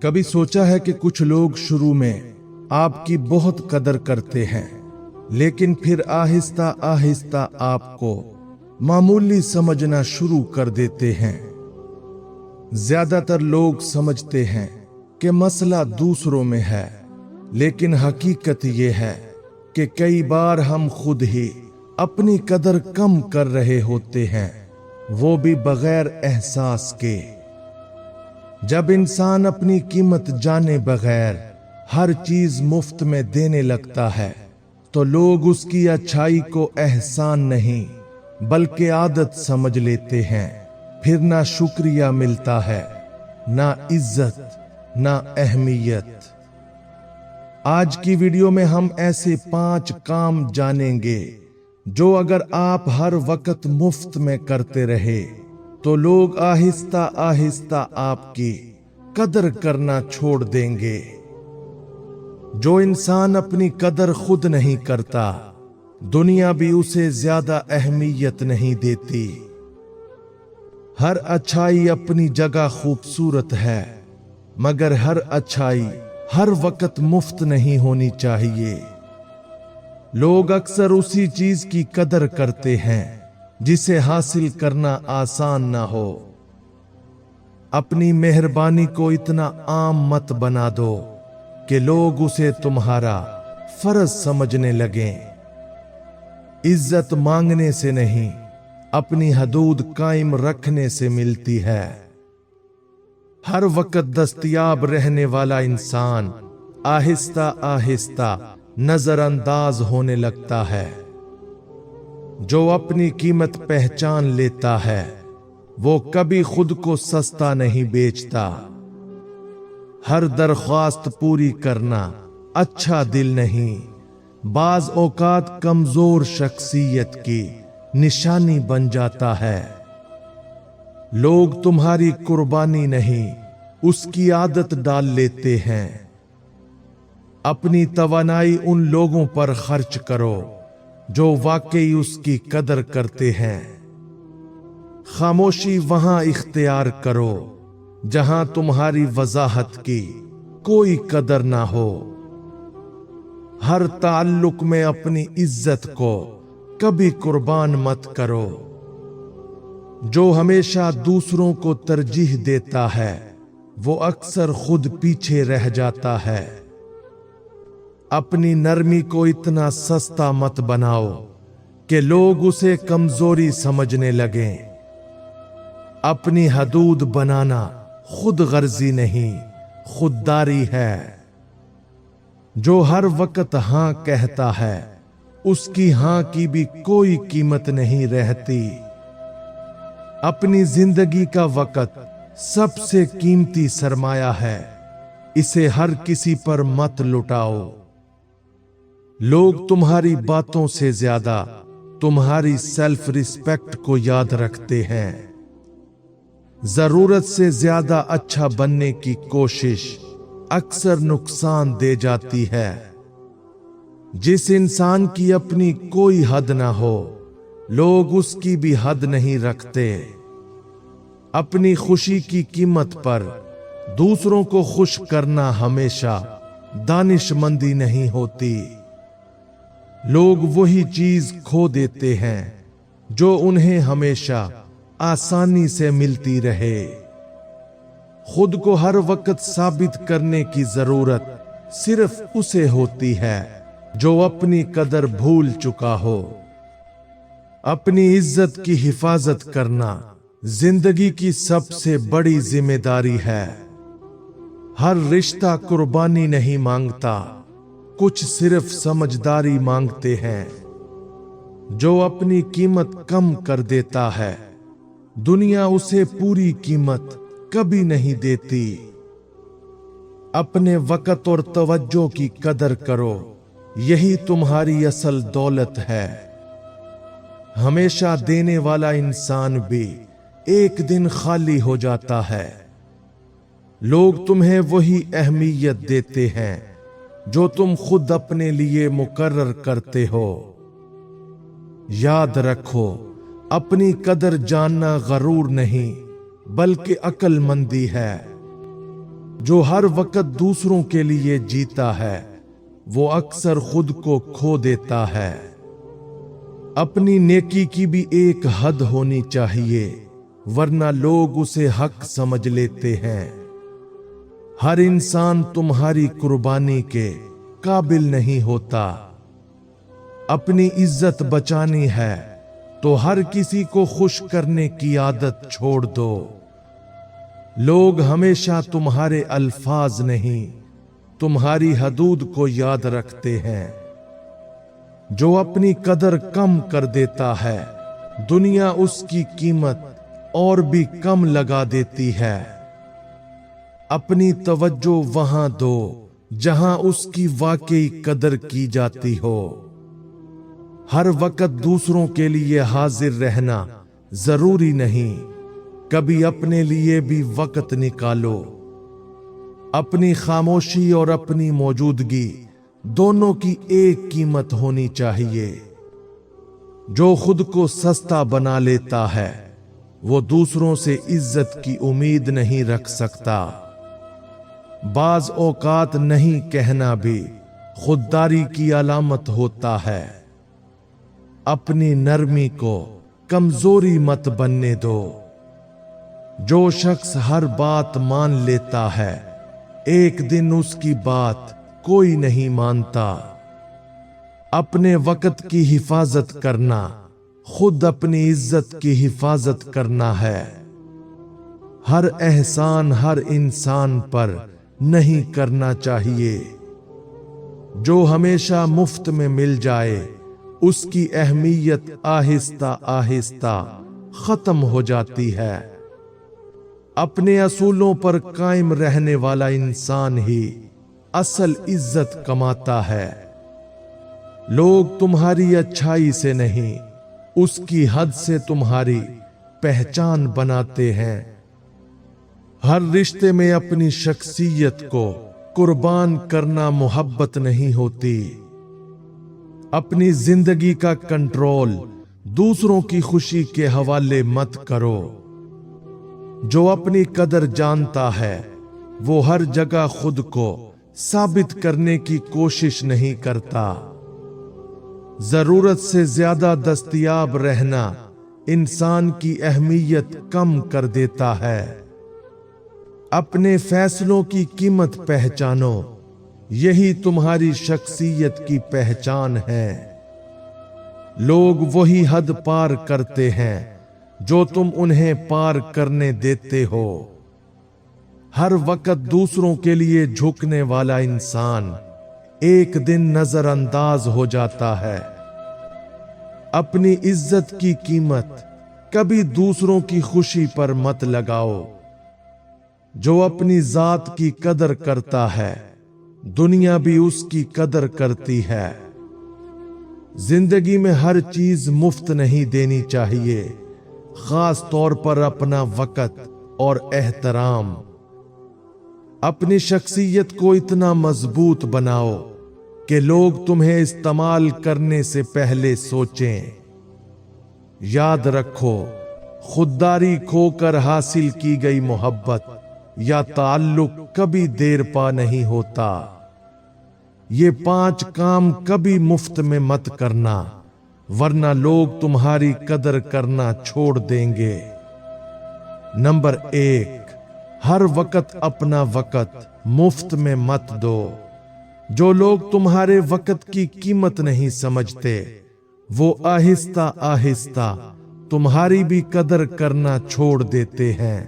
कभी सोचा है कि कुछ लोग शुरू में आपकी बहुत कदर करते हैं, लेकिन फिर आहिस्ता आहिस्ता आपको मामूली समझना शुरू कर देते हैं। ज्यादातर लोग समझते हैं कि मसला दूसरों में है, लेकिन हकीकत ये है कि कई बार हम खुद ही अपनी कदर कम कर रहे होते हैं, वो भी बगैर एहसास के। जब इंसान अपनी कीमत जाने बगैर हर चीज मुफ्त में देने लगता है, तो लोग उसकी अच्छाई को एहसान नहीं बल्कि आदत समझ लेते हैं। फिर ना शुक्रिया मिलता है, ना इज्जत, ना अहमियत। आज की वीडियो में हम ऐसे 5 काम जानेंगे जो अगर आप हर वक्त मुफ्त में करते रहे तो लोग आहिस्ता आहिस्ता आपकी कदर करना छोड़ देंगे। जो इंसान अपनी कदर खुद नहीं करता, दुनिया भी उसे ज्यादा अहमियत नहीं देती। हर अच्छाई अपनी जगह खूबसूरत है, मगर हर अच्छाई हर वक्त मुफ्त नहीं होनी चाहिए। लोग अक्सर उसी चीज की कदर करते हैं जिसे हासिल करना आसान ना हो। अपनी मेहरबानी को इतना आम मत बना दो कि लोग उसे तुम्हारा फर्ज समझने लगें। इज्जत मांगने से नहीं, अपनी हदूद कायम रखने से मिलती है। हर वक्त दस्तयाब रहने वाला इंसान आहिस्ता आहिस्ता नजरअंदाज होने लगता है। जो अपनी कीमत पहचान लेता है, वो कभी खुद को सस्ता नहीं बेचता। हर दरख्वास्त पूरी करना अच्छा दिल नहीं, बाज औकात कमजोर शख्सियत की निशानी बन जाता है। लोग तुम्हारी कुर्बानी नहीं, उसकी आदत डाल लेते हैं। अपनी तवानाई उन लोगों पर खर्च करो जो वाकई उसकी कदर करते हैं। खामोशी वहां इख्तियार करो जहां तुम्हारी वजाहत की कोई कदर ना हो। हर ताल्लुक में अपनी इज्जत को कभी कुर्बान मत करो। जो हमेशा दूसरों को तरजीह देता है, वो अक्सर खुद पीछे रह जाता है। अपनी नरमी को इतना सस्ता मत बनाओ कि लोग उसे कमजोरी समझने लगें। अपनी हदूद बनाना खुद गर्जी नहीं, खुददारी है। जो हर वक्त हां कहता है, उसकी हां की भी कोई कीमत नहीं रहती। अपनी जिंदगी का वक्त सबसे कीमती सरमाया है, इसे हर किसी पर मत लुटाओ। लोग तुम्हारी बातों से ज्यादा तुम्हारी सेल्फ रिस्पेक्ट को याद रखते हैं। जरूरत से ज्यादा अच्छा बनने की कोशिश अक्सर नुकसान दे जाती है। जिस इंसान की अपनी कोई हद ना हो, लोग उसकी भी हद नहीं रखते। अपनी खुशी की कीमत पर दूसरों को खुश करना हमेशा दानिशमंदी नहीं होती। लोग वही चीज खो देते हैं जो उन्हें हमेशा आसानी से मिलती रहे। खुद को हर वक्त साबित करने की जरूरत सिर्फ उसे होती है जो अपनी कदर भूल चुका हो। अपनी इज्जत की हिफाजत करना जिंदगी की सबसे बड़ी जिम्मेदारी है। हर रिश्ता कुर्बानी नहीं मांगता, कुछ सिर्फ समझदारी मांगते हैं। जो अपनी कीमत कम कर देता है, दुनिया उसे पूरी कीमत कभी नहीं देती। अपने वक्त और तवज्जो की कदर करो, यही तुम्हारी असल दौलत है। हमेशा देने वाला इंसान भी एक दिन खाली हो जाता है। लोग तुम्हें वही अहमियत देते हैं जो तुम खुद अपने लिए मुकर्रर करते हो। याद रखो, अपनी कदर जानना गरूर नहीं बल्कि अक्लमंदी है। जो हर वक्त दूसरों के लिए जीता है वो अक्सर खुद को खो देता है। अपनी नेकी की भी एक हद होनी चाहिए वरना लोग उसे हक समझ लेते हैं। हर इंसान तुम्हारी कुर्बानी के काबिल नहीं होता। अपनी इज्जत बचानी है तो हर किसी को खुश करने की आदत छोड़ दो। लोग हमेशा तुम्हारे अल्फाज नहीं तुम्हारी हदूद को याद रखते हैं। जो अपनी कदर कम कर देता है दुनिया उसकी कीमत और भी कम लगा देती है। अपनी तवज्जो वहां दो जहां उसकी वाकई कदर की जाती हो। हर वक्त दूसरों के लिए हाजिर रहना जरूरी नहीं, कभी अपने लिए भी वक्त निकालो। अपनी खामोशी और अपनी मौजूदगी दोनों की एक कीमत होनी चाहिए। जो खुद को सस्ता बना लेता है वो दूसरों से इज्जत की उम्मीद नहीं रख सकता। बाज औकात नहीं कहना भी खुददारी की अलामत होता है। अपनी नरमी को कमजोरी मत बनने दो। जो शख्स हर बात मान लेता है एक दिन उसकी बात कोई नहीं मानता। अपने वक्त की हिफाजत करना खुद अपनी इज्जत की हिफाजत करना है। हर एहसान हर इंसान पर नहीं करना चाहिए। जो हमेशा मुफ्त में मिल जाए उसकी अहमियत आहिस्ता आहिस्ता खत्म हो जाती है। अपने असूलों पर कायम रहने वाला इंसान ही असल इज्जत कमाता है। लोग तुम्हारी अच्छाई से नहीं उसकी हद से तुम्हारी पहचान बनाते हैं। हर रिश्ते में अपनी शख्सियत को कुर्बान करना मोहब्बत नहीं होती। अपनी जिंदगी का कंट्रोल दूसरों की खुशी के हवाले मत करो। जो अपनी कदर जानता है वो हर जगह खुद को साबित करने की कोशिश नहीं करता। जरूरत से ज्यादा दस्तयाब रहना इंसान की अहमियत कम कर देता है। अपने फैसलों की कीमत पहचानो, यही तुम्हारी शख्सियत की पहचान है। लोग वही हद पार करते हैं जो तुम उन्हें पार करने देते हो। हर वक्त दूसरों के लिए झुकने वाला इंसान एक दिन नजरअंदाज हो जाता है। अपनी इज्जत की कीमत कभी दूसरों की खुशी पर मत लगाओ। जो अपनी जात की कदर करता है दुनिया भी उसकी कदर करती है। जिंदगी में हर चीज मुफ्त नहीं देनी चाहिए, खास तौर पर अपना वक्त और एहतराम। अपनी शख्सियत को इतना मजबूत बनाओ कि लोग तुम्हें इस्तेमाल करने से पहले सोचें। याद रखो, खुददारी खोकर हासिल की गई मोहब्बत या ताल्लुक कभी देर पा नहीं होता। ये 5 काम कभी मुफ्त में मत करना वरना लोग तुम्हारी कदर करना छोड़ देंगे। नंबर 1, हर वक्त अपना वक्त मुफ्त में मत दो। जो लोग तुम्हारे वक्त की कीमत नहीं समझते वो आहिस्ता आहिस्ता तुम्हारी भी कदर करना छोड़ देते हैं।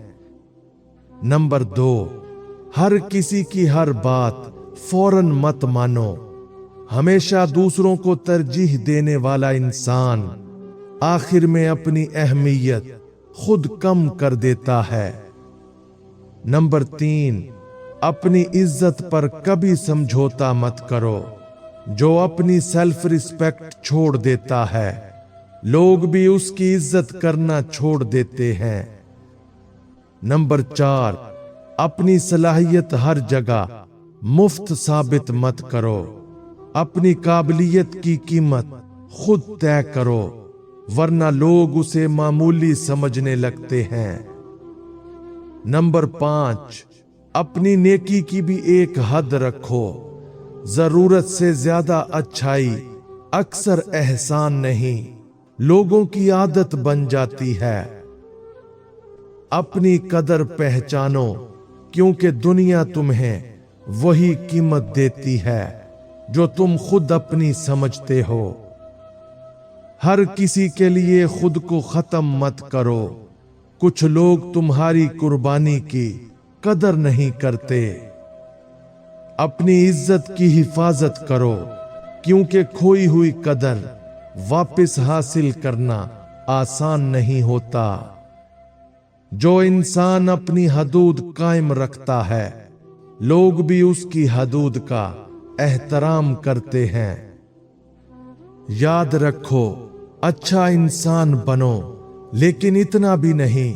नंबर 2, हर किसी की हर बात फौरन मत मानो। हमेशा दूसरों को तरजीह देने वाला इंसान आखिर में अपनी अहमियत खुद कम कर देता है। नंबर 3, अपनी इज्जत पर कभी समझौता मत करो। जो अपनी सेल्फ रिस्पेक्ट छोड़ देता है लोग भी उसकी इज्जत करना छोड़ देते हैं। नंबर 4, अपनी सलाहियत हर जगह मुफ्त साबित मत करो। अपनी काबिलियत की कीमत खुद तय करो वरना लोग उसे मामूली समझने लगते हैं। नंबर 5, अपनी नेकी की भी एक हद रखो। जरूरत से ज्यादा अच्छाई अक्सर एहसान नहीं, लोगों की आदत बन जाती है। अपनी कदर पहचानो, क्योंकि दुनिया तुम्हें वही कीमत देती है जो तुम खुद अपनी समझते हो। हर किसी के लिए खुद को खत्म मत करो। कुछ लोग तुम्हारी कुर्बानी की कदर नहीं करते। अपनी इज्जत की हिफाजत करो, क्योंकि खोई हुई कदर वापस हासिल करना आसान नहीं होता। जो इंसान अपनी हदूद कायम रखता है, लोग भी उसकी हदूद का एहतराम करते हैं। याद रखो, अच्छा इंसान बनो, लेकिन इतना भी नहीं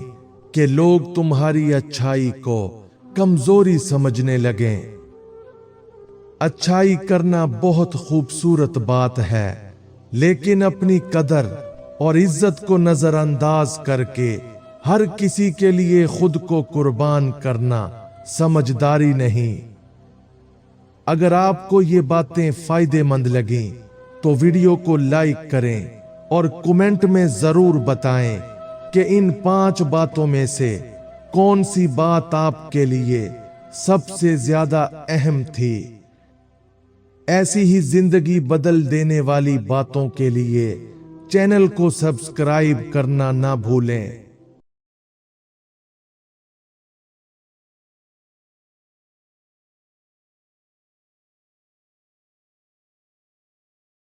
कि लोग तुम्हारी अच्छाई को कमजोरी समझने लगें। अच्छाई करना बहुत खूबसूरत बात है, लेकिन अपनी कदर और इज्जत को नजरअंदाज करके हर किसी के लिए खुद को कुर्बान करना समझदारी नहीं। अगर आपको ये बातें फायदेमंद लगीं तो वीडियो को लाइक करें और कमेंट में जरूर बताएं कि इन 5 बातों में से कौन सी बात आपके लिए सबसे ज्यादा अहम थी। ऐसी ही जिंदगी बदल देने वाली बातों के लिए चैनल को सब्सक्राइब करना ना भूलें।